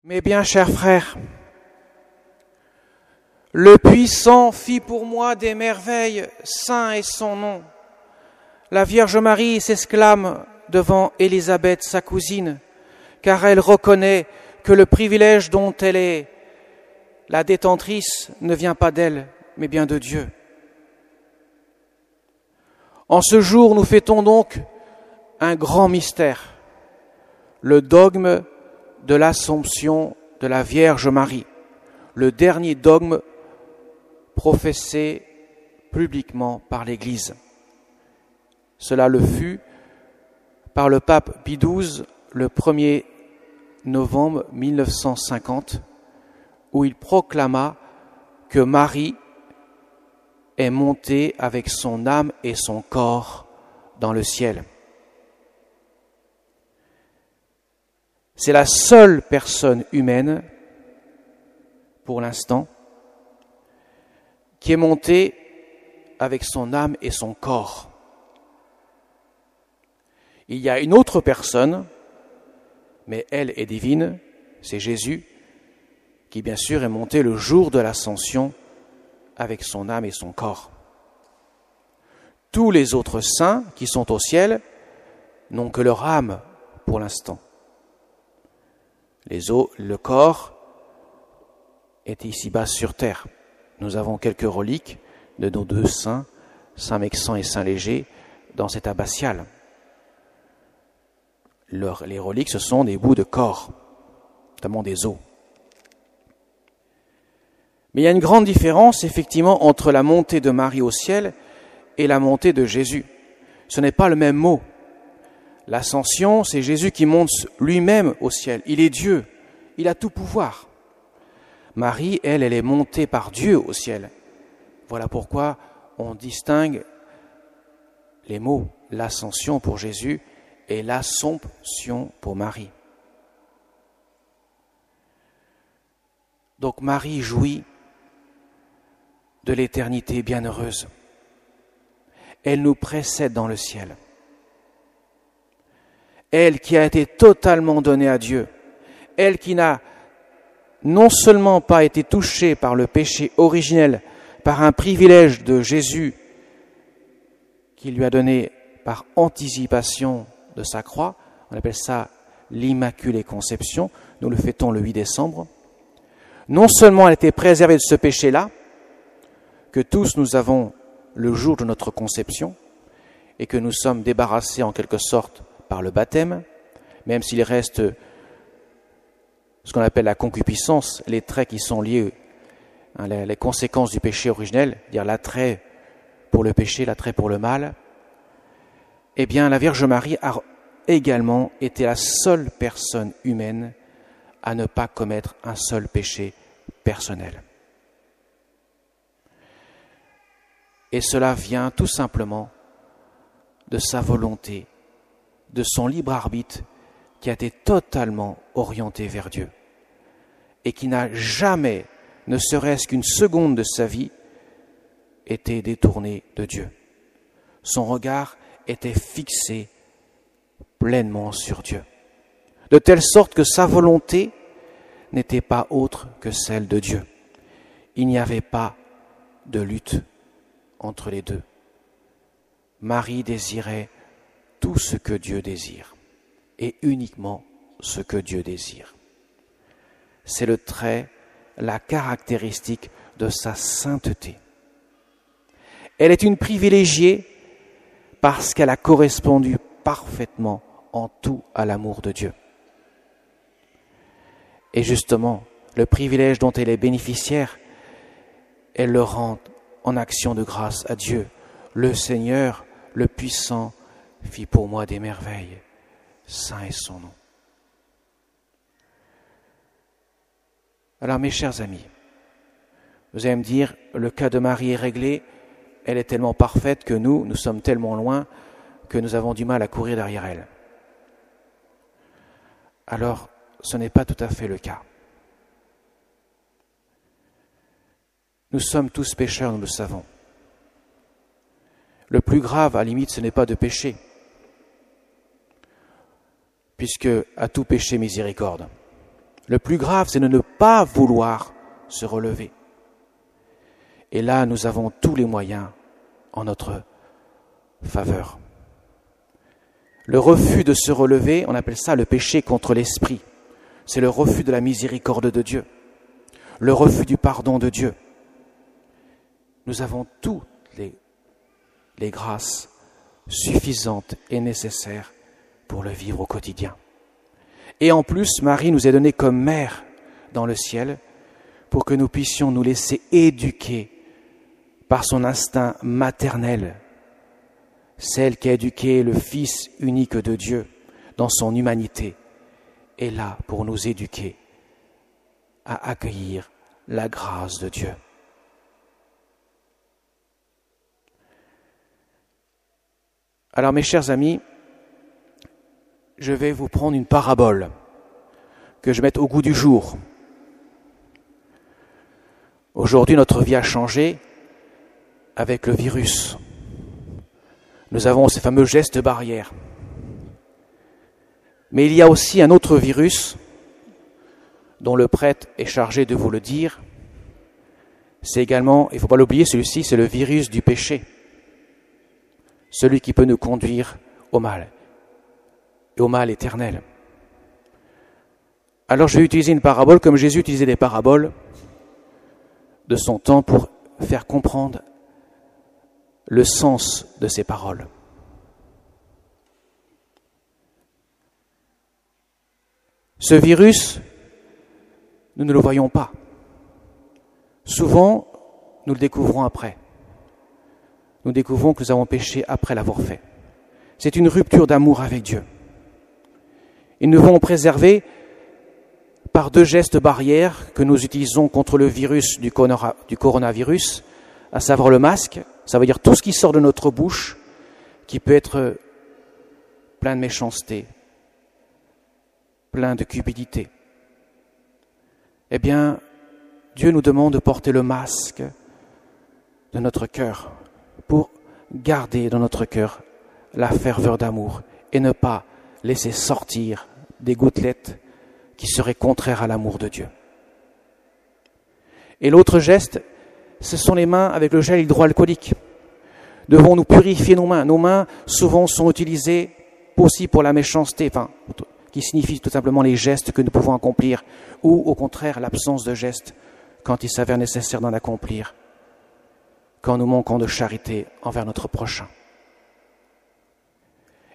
Mes bien chers frères, le puissant fit pour moi des merveilles, saint est son nom. La Vierge Marie s'exclame devant Élisabeth, sa cousine, car elle reconnaît que le privilège dont elle est la détentrice ne vient pas d'elle, mais bien de Dieu. En ce jour, nous fêtons donc un grand mystère, le dogme de l'Assomption de la Vierge Marie, le dernier dogme professé publiquement par l'Église. Cela le fut par le pape Pie XII le 1er novembre 1950, où il proclama que Marie est montée avec son âme et son corps dans le ciel. C'est la seule personne humaine, pour l'instant, qui est montée avec son âme et son corps. Il y a une autre personne, mais elle est divine, c'est Jésus, qui bien sûr est monté le jour de l'Ascension avec son âme et son corps. Tous les autres saints qui sont au ciel n'ont que leur âme pour l'instant. Le corps est ici-bas sur terre. Nous avons quelques reliques de nos deux saints, Saint Mexan et Saint Léger, dans cette abbatiale. Les reliques, ce sont des bouts de corps, notamment des os. Mais il y a une grande différence, effectivement, entre la montée de Marie au ciel et la montée de Jésus. Ce n'est pas le même mot. L'ascension, c'est Jésus qui monte lui-même au ciel. Il est Dieu, il a tout pouvoir. Marie, elle est montée par Dieu au ciel. Voilà pourquoi on distingue les mots, l'ascension pour Jésus et l'assomption pour Marie. Donc Marie jouit de l'éternité bienheureuse. Elle nous précède dans le ciel. Elle qui a été totalement donnée à Dieu, elle qui n'a non seulement pas été touchée par le péché originel, par un privilège de Jésus qui lui a donné par anticipation de sa croix, on appelle ça l'Immaculée Conception, nous le fêtons le 8 décembre, non seulement elle a été préservée de ce péché-là, que tous nous avons le jour de notre conception, et que nous sommes débarrassés en quelque sorte par le baptême, même s'il reste ce qu'on appelle la concupiscence, les traits qui sont liés, les conséquences du péché originel, c'est-à-dire l'attrait pour le péché, l'attrait pour le mal, eh bien la Vierge Marie a également été la seule personne humaine à ne pas commettre un seul péché personnel. Et cela vient tout simplement de sa volonté, de son libre arbitre qui a été totalement orienté vers Dieu et qui n'a jamais, ne serait-ce qu'une seconde de sa vie, été détourné de Dieu. Son regard était fixé pleinement sur Dieu, de telle sorte que sa volonté n'était pas autre que celle de Dieu. Il n'y avait pas de lutte entre les deux. Marie désirait tout ce que Dieu désire, et uniquement ce que Dieu désire. C'est le trait, la caractéristique de sa sainteté. Elle est une privilégiée parce qu'elle a correspondu parfaitement en tout à l'amour de Dieu. Et justement, le privilège dont elle est bénéficiaire, elle le rend en action de grâce à Dieu. Le Seigneur, le puissant, fit pour moi des merveilles. Saint est son nom. Alors mes chers amis, vous allez me dire, le cas de Marie est réglé, elle est tellement parfaite que nous sommes tellement loin que nous avons du mal à courir derrière elle. Alors, ce n'est pas tout à fait le cas. Nous sommes tous pécheurs, nous le savons. Le plus grave, à la limite, ce n'est pas de pécher, puisque à tout péché miséricorde. Le plus grave, c'est de ne pas vouloir se relever. Et là, nous avons tous les moyens en notre faveur. Le refus de se relever, on appelle ça le péché contre l'esprit. C'est le refus de la miséricorde de Dieu, le refus du pardon de Dieu. Nous avons toutes les grâces suffisantes et nécessaires pour le vivre au quotidien. Et en plus, Marie nous est donnée comme mère dans le ciel pour que nous puissions nous laisser éduquer par son instinct maternel, celle qui a éduqué le Fils unique de Dieu dans son humanité, est là pour nous éduquer à accueillir la grâce de Dieu. Alors mes chers amis, je vais vous prendre une parabole que je mette au goût du jour. Aujourd'hui, notre vie a changé avec le virus. Nous avons ces fameux gestes barrières. Mais il y a aussi un autre virus dont le prêtre est chargé de vous le dire. C'est également, il ne faut pas l'oublier, celui-ci, c'est le virus du péché. Celui qui peut nous conduire au mal, et au mal éternel. Alors je vais utiliser une parabole comme Jésus utilisait des paraboles de son temps pour faire comprendre le sens de ces paroles. Ce virus, nous ne le voyons pas. Souvent, nous le découvrons après. Nous découvrons que nous avons péché après l'avoir fait. C'est une rupture d'amour avec Dieu. Et nous devons préserver par 2 gestes barrières que nous utilisons contre le virus du coronavirus, à savoir le masque, ça veut dire tout ce qui sort de notre bouche, qui peut être plein de méchanceté, plein de cupidité. Eh bien, Dieu nous demande de porter le masque de notre cœur pour garder dans notre cœur la ferveur d'amour et ne pas laisser sortir des gouttelettes qui seraient contraires à l'amour de Dieu. Et l'autre geste, ce sont les mains avec le gel hydroalcoolique. Devons-nous purifier nos mains? Nos mains, souvent, sont utilisées aussi pour la méchanceté, qui signifie tout simplement les gestes que nous pouvons accomplir, ou au contraire l'absence de gestes quand il s'avère nécessaire d'en accomplir, quand nous manquons de charité envers notre prochain.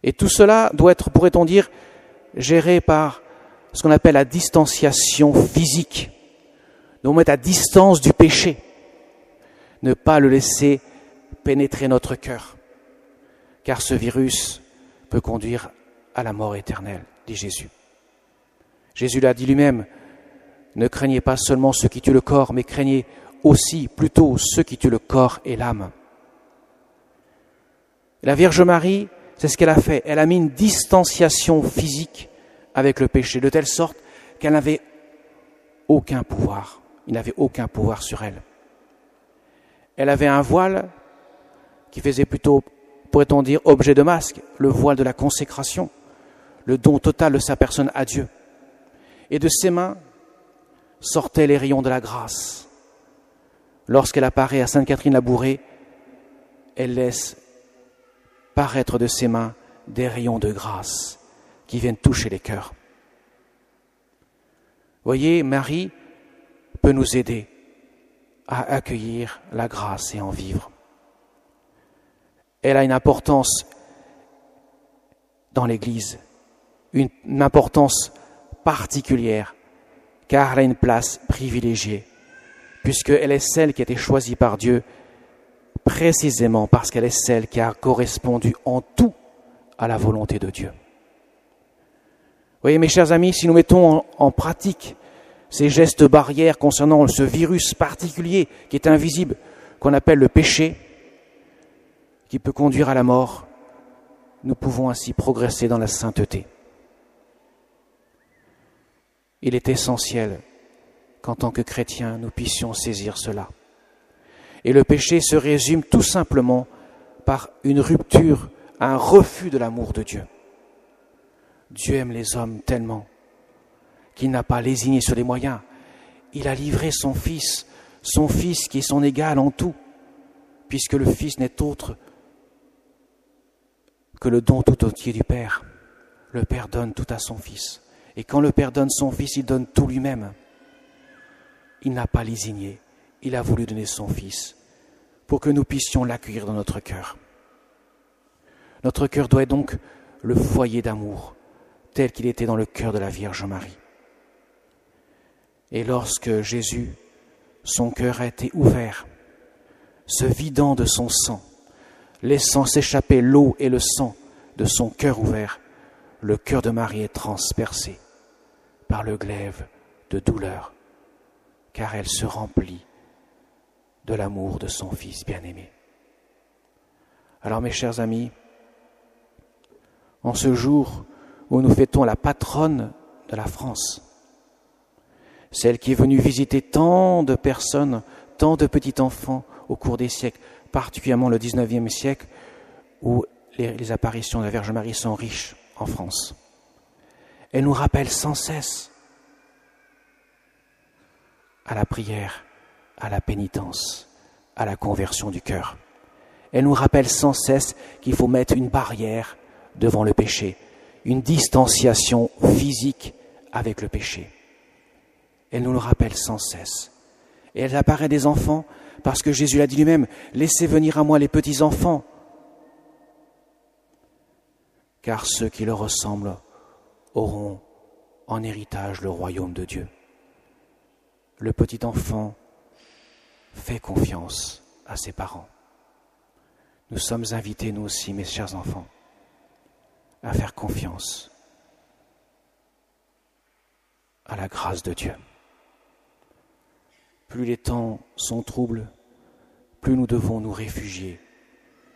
Et tout cela doit être, pourrait-on dire, géré par ce qu'on appelle la distanciation physique. Nous mettre à distance du péché, ne pas le laisser pénétrer notre cœur, car ce virus peut conduire à la mort éternelle, dit Jésus. Jésus l'a dit lui-même, ne craignez pas seulement ceux qui tuent le corps, mais craignez aussi plutôt ceux qui tuent le corps et l'âme. La Vierge Marie, c'est ce qu'elle a fait. Elle a mis une distanciation physique avec le péché, de telle sorte qu'elle n'avait aucun pouvoir. Il n'avait aucun pouvoir sur elle. Elle avait un voile qui faisait plutôt, pourrait-on dire, objet de masque, le voile de la consécration, le don total de sa personne à Dieu. Et de ses mains sortaient les rayons de la grâce. Lorsqu'elle apparaît à Sainte-Catherine-la-Bourrée, elle laisse paraître de ses mains des rayons de grâce qui viennent toucher les cœurs. Voyez, Marie peut nous aider à accueillir la grâce et en vivre. Elle a une importance dans l'Église, une importance particulière, car elle a une place privilégiée, puisqu'elle est celle qui a été choisie par Dieu précisément parce qu'elle est celle qui a correspondu en tout à la volonté de Dieu. Vous voyez, mes chers amis, si nous mettons en pratique ces gestes barrières concernant ce virus particulier qui est invisible, qu'on appelle le péché, qui peut conduire à la mort, nous pouvons ainsi progresser dans la sainteté. Il est essentiel qu'en tant que chrétiens, nous puissions saisir cela. Et le péché se résume tout simplement par une rupture, un refus de l'amour de Dieu. Dieu aime les hommes tellement qu'il n'a pas lésiné sur les moyens. Il a livré son Fils qui est son égal en tout, puisque le Fils n'est autre que le don tout entier du Père. Le Père donne tout à son Fils. Et quand le Père donne son Fils, il donne tout lui-même. Il n'a pas lésiné, il a voulu donner son Fils pour que nous puissions l'accueillir dans notre cœur. Notre cœur doit être donc le foyer d'amour, tel qu'il était dans le cœur de la Vierge Marie. Et lorsque Jésus, son cœur a été ouvert, se vidant de son sang, laissant s'échapper l'eau et le sang de son cœur ouvert, le cœur de Marie est transpercé par le glaive de douleur, car elle se remplit de l'amour de son Fils bien-aimé. Alors mes chers amis, en ce jour où nous fêtons la patronne de la France, celle qui est venue visiter tant de personnes, tant de petits enfants au cours des siècles, particulièrement le 19e siècle, où les apparitions de la Vierge Marie sont riches en France. Elle nous rappelle sans cesse à la prière, à la pénitence, à la conversion du cœur. Elle nous rappelle sans cesse qu'il faut mettre une barrière devant le péché, une distanciation physique avec le péché. Elle nous le rappelle sans cesse. Et elle apparaît des enfants parce que Jésus l'a dit lui-même, « Laissez venir à moi les petits enfants, car ceux qui leur ressemblent auront en héritage le royaume de Dieu. » Le petit enfant fait confiance à ses parents. Nous sommes invités, nous aussi, mes chers enfants, à faire confiance à la grâce de Dieu. Plus les temps sont troubles, plus nous devons nous réfugier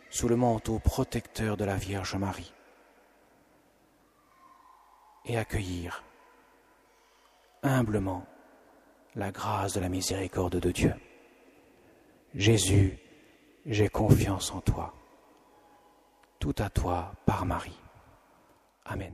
sous le manteau protecteur de la Vierge Marie et accueillir humblement la grâce de la miséricorde de Dieu. Jésus, j'ai confiance en toi. Tout à toi par Marie. Amen.